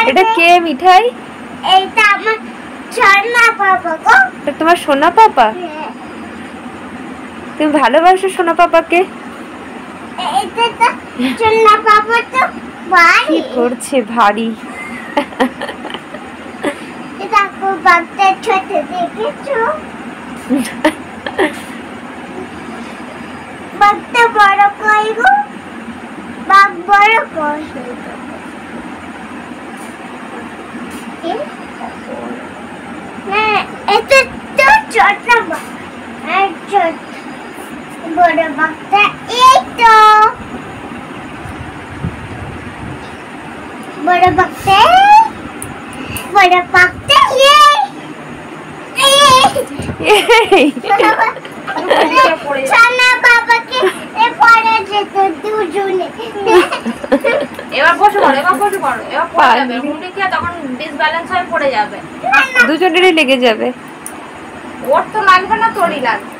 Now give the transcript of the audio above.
এটা কে মিঠাই? এটা আমার সোনা পাপা গো। এটা তোমার সোনা পাপা? তুমি ভালোবাসো সোনা পাপাকে? এটা তো সোনা পাপা তো ভারী। কি করছে ভারী? এটা কো বাচ্চা ছোট দেখেছো? বাচ্চা বড় কই গো? বাঘ বড় কই? হ্যাঁ, এটা তো ছোট বাঘ। আর ছোট বড় বাঘটা এই তো। বড় বাঘটা সোনা বাবাকে পড়ে যেত দুজনে। এবার বসে পড়ো, এবার বসে পড়ো, এবার পড়ে যাবে মুন্ডি খেয়ে তখন ডিসব্যালেন্স হয়ে পড়ে যাবে। দুজনেরই লেগে যাবে। ওর তো লাগবে না, তোরই লাগবে।